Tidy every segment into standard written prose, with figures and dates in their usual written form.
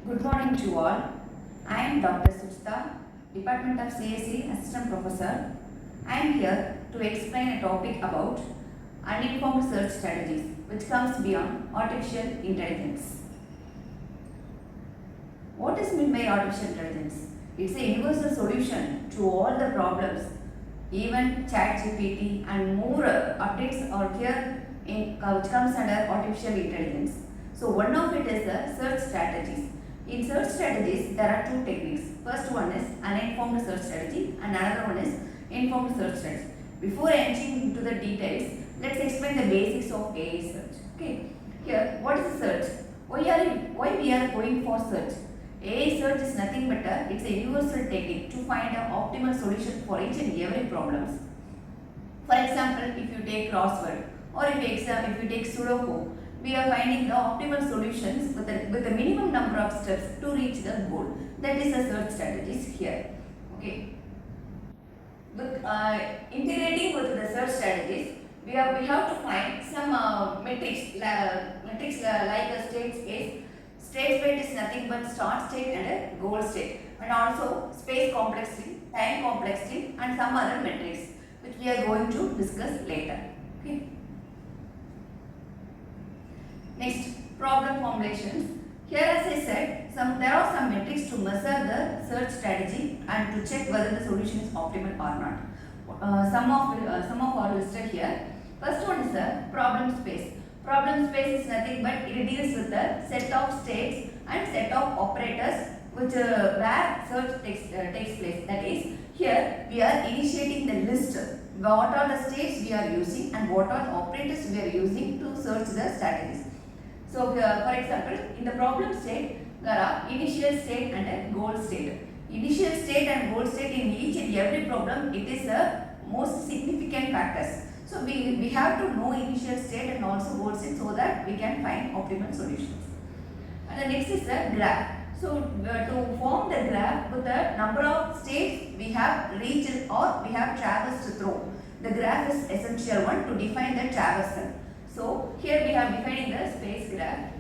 Good morning to all. I am Dr.R.Sujitha, Department of CSE Assistant Professor. I am here to explain a topic about uninformed search strategies which comes beyond artificial intelligence. What is meant by artificial intelligence? It's a universal solution to all the problems. Even ChatGPT and more updates are here which comes under artificial intelligence. So one of it is the search strategies. In search strategies, there are two techniques. First one is uninformed search strategy and another one is informed search strategy. Before entering into the details, let's explain the basics of AI search. Okay. Here, what is search? Why we are going for search? AI search is nothing but it's a universal technique to find an optimal solution for each and every problems. For example, if you take crossword or if you take Sudoku, we are finding the optimal solutions with the minimum number of steps to reach the goal. That is the search strategies here. Okay. With integrating with the search strategies, we have to find some metrics like a state space. State space is nothing but start state and a goal state, and also space complexity, time complexity, and some other metrics which we are going to discuss later. Okay. Next, problem formulations. Here, as I said, there are some metrics to measure the search strategy and to check whether the solution is optimal or not. Some of are listed here. First one is the problem space. Problem space is nothing but it deals with the set of states and set of operators which where search takes place. That is, here we are initiating the list. What are the states we are using and what are the operators we are using to search the strategies. So, for example, in the problem state, there are initial state and a goal state. Initial state and goal state in each and every problem, it is the most significant factors. So, we have to know initial state and also goal state so that we can find optimal solutions. And the next is the graph. So, to form the graph with the number of states we have reached or we have traversed through. The graph is essential one to define the traversal. So, here we are defining the space graph.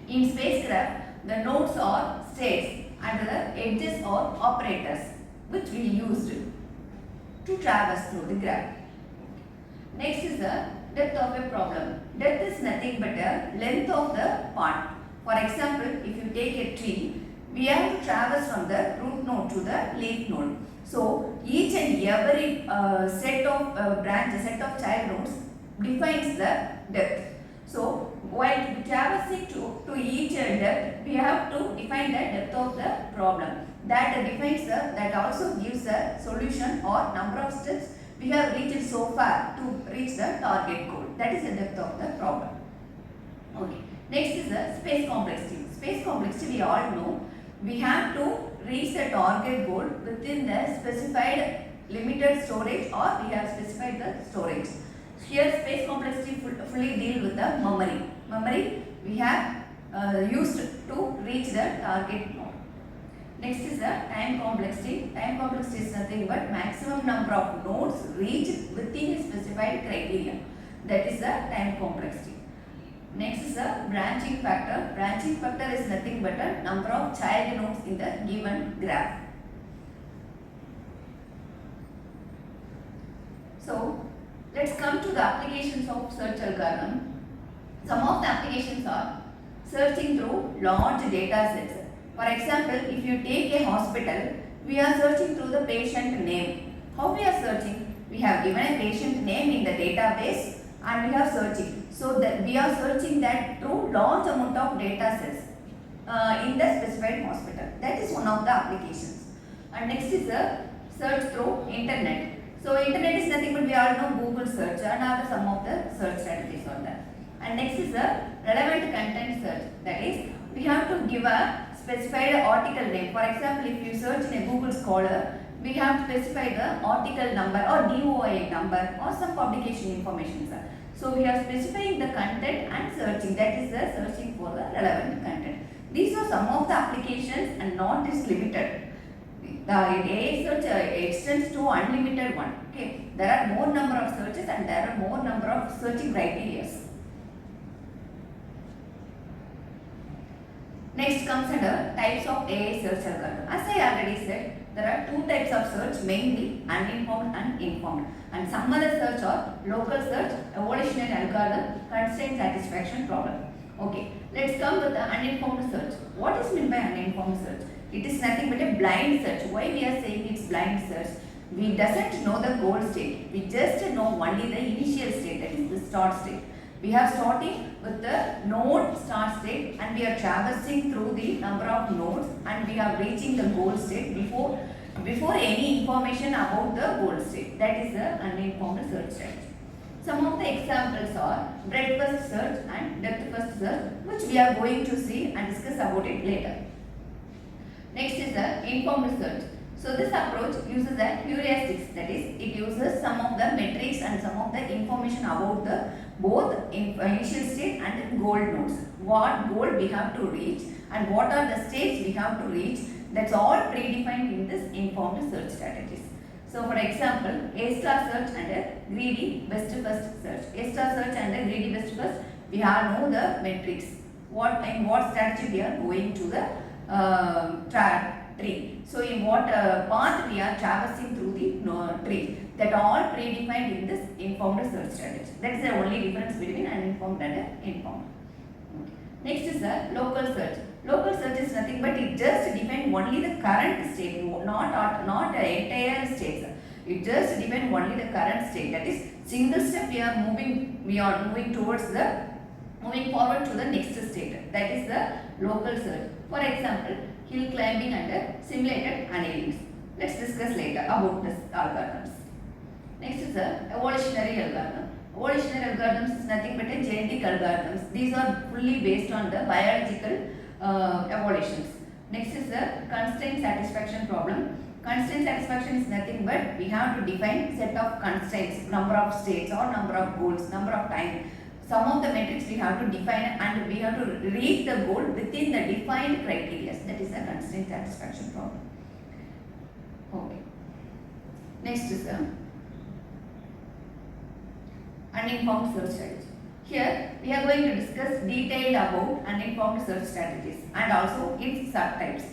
In space graph, the nodes are states and the edges are operators which we used to traverse through the graph. Next is the depth of a problem. Depth is nothing but the length of the path. For example, if you take a tree, we have to traverse from the root node to the leaf node. So, each and every set of set of child nodes defines the depth. So, while traversing to each depth, we have to define the depth of the problem. That defines that also gives the solution or number of steps we have reached so far to reach the target goal. That is the depth of the problem. Okay. Next is the space complexity. Space complexity we all know. We have to reach the target goal within the specified limited storage or we have specified the storage. Here space complexity fully deal with the memory. Memory we have used to reach the target node. Next is the time complexity. Time complexity is nothing but maximum number of nodes reached within a specified criteria. That is the time complexity. Next is the branching factor. Branching factor is nothing but a number of child nodes in the given graph. So, let's come to the applications of search algorithm. Some of the applications are searching through large data sets. For example, if you take a hospital, we are searching through the patient name. How we are searching? We have given a patient name in the database and we are searching. So that we are searching that through large amount of data sets in the specified hospital. That is one of the applications. And next is the search through internet. So internet is nothing but we all know Google search and other some of the search strategies on that. And next is the relevant content search. That is, we have to give a specified article name. For example, if you search in a Google Scholar, we have to specify the article number or DOI number or some publication information. So we are specifying the content and searching. That is the searching for the relevant content. These are some of the applications and not is limited. The AI search extends to unlimited one. Okay, there are more number of searches and there are more number of searching criteria. Next comes under types of AI search algorithm. As I already said, there are two types of search, mainly uninformed and informed. And some other search are local search, evolutionary algorithm, constraint satisfaction problem. Okay, let's come with the uninformed search. What is meant by uninformed search? It is nothing but a blind search. Why we are saying it's blind search? We doesn't know the goal state. We just know only the initial state, that is the start state. We are starting with the node start state and we are traversing through the number of nodes and we are reaching the goal state before any information about the goal state. That is the uninformed search strategy. Some of the examples are breadth first search and depth first search, which we are going to see and discuss about it later. Next is the informed search. So this approach uses a heuristics, that is, it uses some of the metrics and some of the information about the both initial state and goal nodes. What goal we have to reach and what are the states we have to reach, that's all predefined in this informed search strategies. So for example, A star search and a greedy best first search. A star search and a greedy best first, we have know the metrics. In what strategy we are going to the tree. So in what path we are traversing through the tree. That all predefined in this informed search strategy. That is the only difference between uninformed and informed. Next is the local search. Local search is nothing but it just defines only the current state, not the entire state. It just defines only the current state. That is, single step we are moving towards the moving forward to the next state. That is the local search. For example, hill climbing and simulated annealings. Let's discuss later about this algorithms. Next is the evolutionary algorithm. Evolutionary algorithms is nothing but a genetic algorithms. These are fully based on the biological evolutions. Next is the constraint satisfaction problem. Constraint satisfaction is nothing but we have to define set of constraints, number of states or number of goals, number of time. Some of the metrics we have to define and we have to reach the goal within the defined criteria. That is the constraint satisfaction problem. Okay. Next is the uninformed search strategy. Here we are going to discuss detailed about uninformed search strategies and also its subtypes.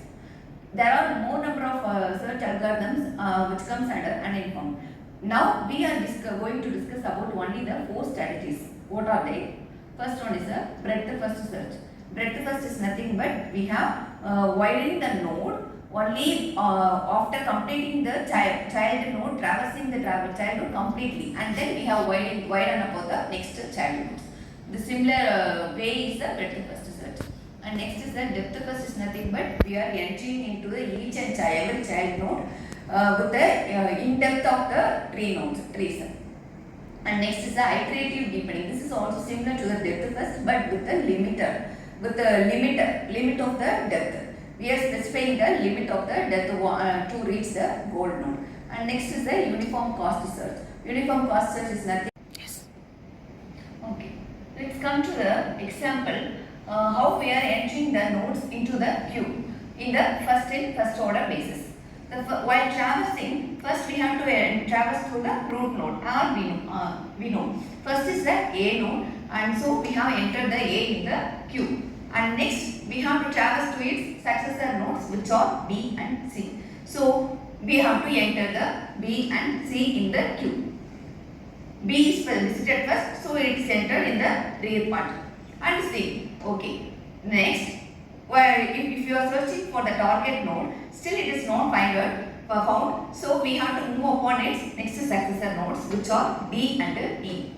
There are more number of search algorithms which comes under uninformed. Now we are going to discuss about only the 4 strategies. What are they? First one is a breadth first search. Breadth first is nothing but we have widening the node only after completing the child node, traversing the child node completely, and then we have widen about the next child nodes. The similar way is the breadth first search. And next is the depth first is nothing but we are entering into the each and every child node with the in depth of the trees. And next is the iterative deepening. This is also similar to the depth first but with the limiter, with the limit of the depth. We are specifying the limit of the depth to reach the goal node. And next is the uniform cost search. Uniform cost search is nothing. Yes. Okay. Let's come to the example how we are entering the nodes into the queue in the first order basis. While traversing, first we have to traverse through the root node we know. First is the A node and so we have entered the A in the queue. And next we have to traverse to its successor nodes which are B and C. So we have to enter the B and C in the queue. B is visited first, so it is entered in the rear part. And C. Okay. Next, if you are searching for the target node, still it is not found. So we have to move upon its next successor nodes which are D and E.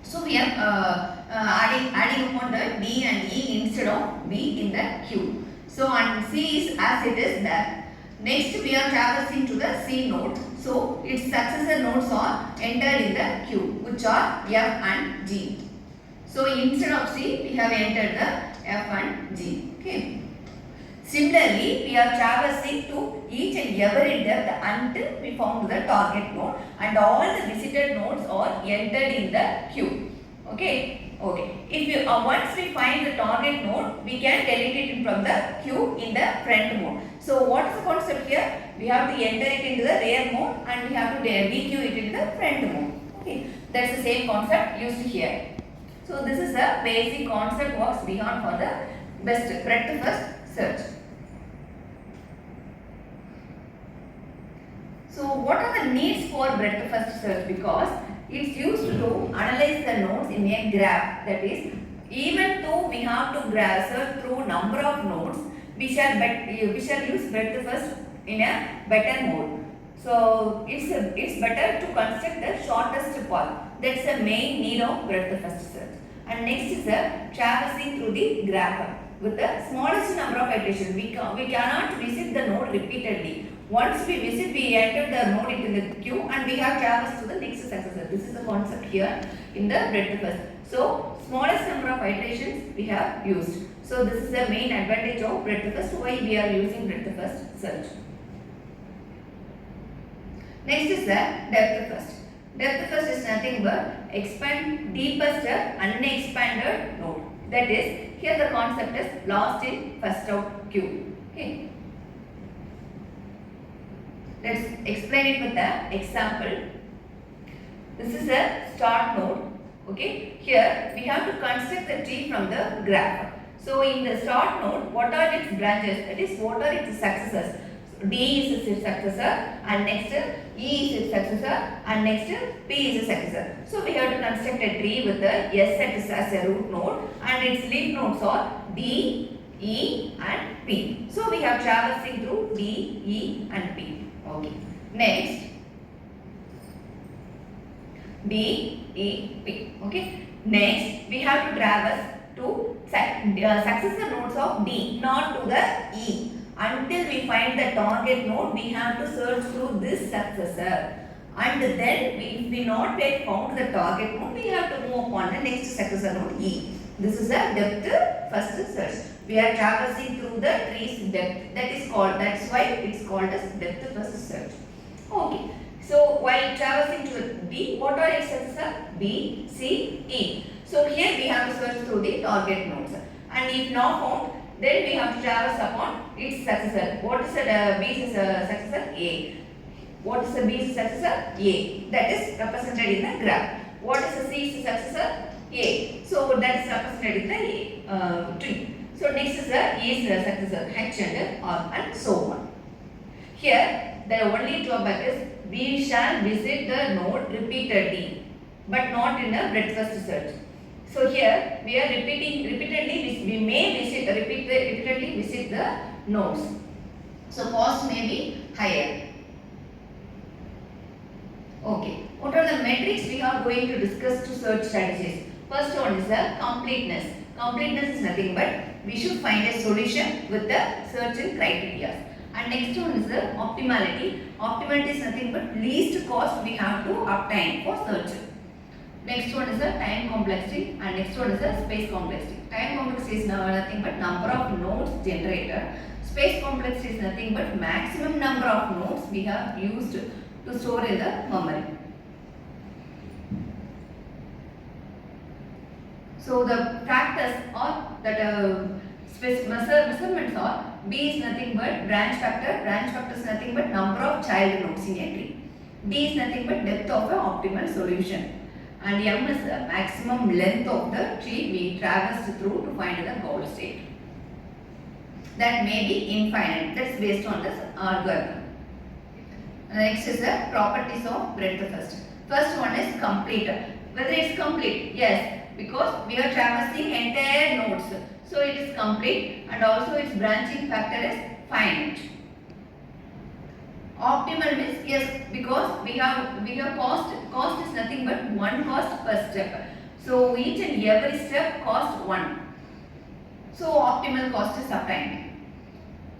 So we are adding upon the D and E instead of B in the queue. So and C is as it is there. Next we are traversing to the C node. So its successor nodes are entered in the queue which are F and G. So instead of C we have entered the F and G. Okay. Similarly, we are traversing to each and every depth until we found the target node and all the visited nodes are entered in the queue. Okay. Okay. If you once we find the target node, we can delete it from the queue in the front mode. So what is the concept here? We have to enter it into the rear mode and we have to dequeue it into the front mode. Okay. That's the same concept used here. So this is the basic concept works beyond for the breadth first search. breadth first search because it's used to analyze the nodes in a graph. That is, even though we have to search through number of nodes, we shall use breadth first in a better mode. So it's better to construct the shortest path. That's the main need of breadth first search. And next is the traversing through the graph. With the smallest number of iterations, we cannot visit the node repeatedly. Once we visit, we enter the node into the queue and we have traversed to the next successor. This is the concept here in the breadth first. So, smallest number of iterations we have used. So, this is the main advantage of breadth first, why we are using breadth first search. Next is the depth first. Depth first is nothing but expand deepest unexpanded node. That is, here the concept is lost in first out queue. Okay. Let's explain it with the example. This is a start node. Okay. Here we have to construct the tree from the graph. So in the start node, what are its branches? That is, what are its successors? D is its successor, and next E is its successor, and next P is its successor. So we have to construct a tree with the S as a root node, and its leaf nodes are D, E, and P. So we have traversing through D, E, and P. Okay. Next, D, E, P. Okay. Next, we have to traverse to successor nodes of D, not to the E. Until we find the target node, we have to search through this successor. And then, if we not yet found the target node, we have to move upon the next successor node E. This is a depth first search. We are traversing through the tree's depth. That's why it's called as depth first search. Okay. So, while traversing to D, what are its successor? B, C, E. So, here we have to search through the target nodes. And if not found, then we have to traverse upon its successor. What is the B's successor? A. What is the B's successor? A. That is represented in the graph. What is the C's successor? A. So that is represented in the tree. So next is the E's successor, H and R, and so on. Here the only drawback is we shall visit the node repeatedly, but not in a breadth first search. So here we are repeatedly we may repeatedly visit the nodes. So cost may be higher. Okay. What are the metrics we are going to discuss to search strategies? First one is the completeness. Completeness is nothing but we should find a solution with the search criteria. And next one is the optimality. Optimality is nothing but least cost we have to obtain for search. Next one is the time complexity, and next one is the space complexity. Time complexity is nothing but number of nodes generated. Space complexity is nothing but maximum number of nodes we have used to store in the memory. So the factors or that measurements are B is nothing but branch factor. Branch factor is nothing but number of child nodes in a tree. D is nothing but depth of an optimal solution. And M is the maximum length of the tree we traversed through to find the goal state. That may be infinite. That's based on this algorithm. Next is the properties of breadth first. First one is complete. Whether it's complete? Yes, because we are traversing entire nodes. So it is complete, and also its branching factor is finite. Optimal means yes, because we have cost is nothing but one cost per step. So each and every step costs 1. So optimal cost is obtained.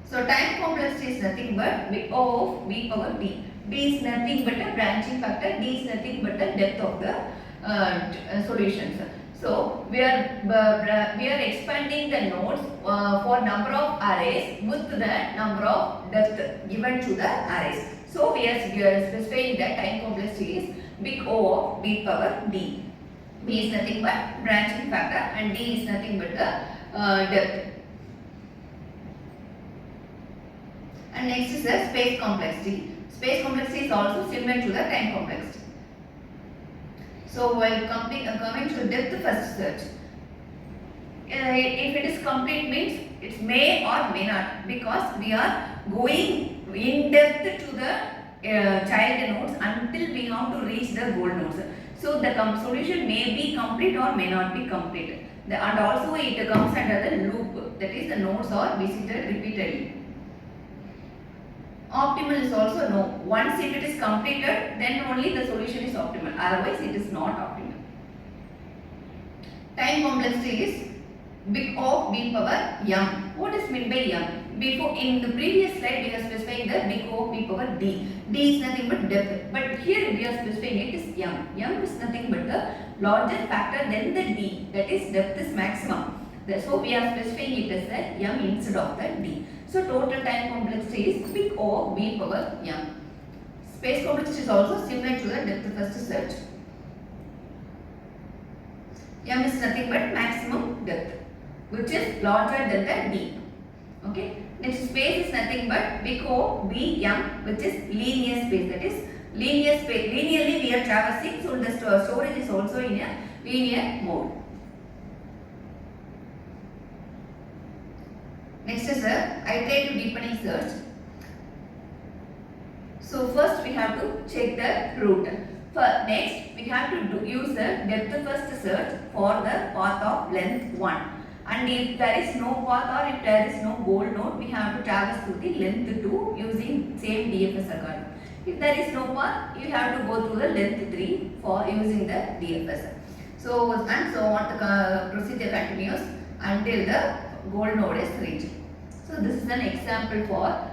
So time complexity is nothing but O of B power B. B is nothing but a branching factor. D is nothing but the depth of the solutions. So we are expanding the nodes for number of arrays with the number of depth given to the arrays. So we are specifying that time complexity is big O of B power D. B is nothing but branching factor and D is nothing but the depth. And next is the space complexity. Space complexity is also similar to the time complexity. So while coming to the depth first search, if it is complete means it may or may not, because we are going in depth to the child nodes until we have to reach the goal nodes. So the solution may be complete or may not be complete. And also it comes under the loop, that is the nodes are visited repeatedly. Optimal is also no. Once if it is completed, then only the solution is optimal. Otherwise, it is not optimal. Time complexity is big O B power m. What is meant by m? Before in the previous slide, we are specifying the big O B power d. D is nothing but depth. But here we are specifying it is m. M is nothing but the larger factor than the d. That is depth is maximum. So we are specifying it as the m instead of the d. So total time complexity is big O B power m. Space complexity is also similar to the depth first search. M is nothing but maximum depth, which is larger than the d. Okay. Next, space is nothing but big O B m, which is linear space. That is linear space. Linearly we are traversing, so the storage is also in a linear mode. Next is the iterative deepening search. So first we have to check the route. Next we have to use the depth first search for the path of length 1. And if there is no path or if there is no goal node, we have to traverse through the length 2 using same DFS algorithm. If there is no path, you have to go through the length 3 for using the DFS. So and so on, the procedure continues until the goal node is reached. So this is an example for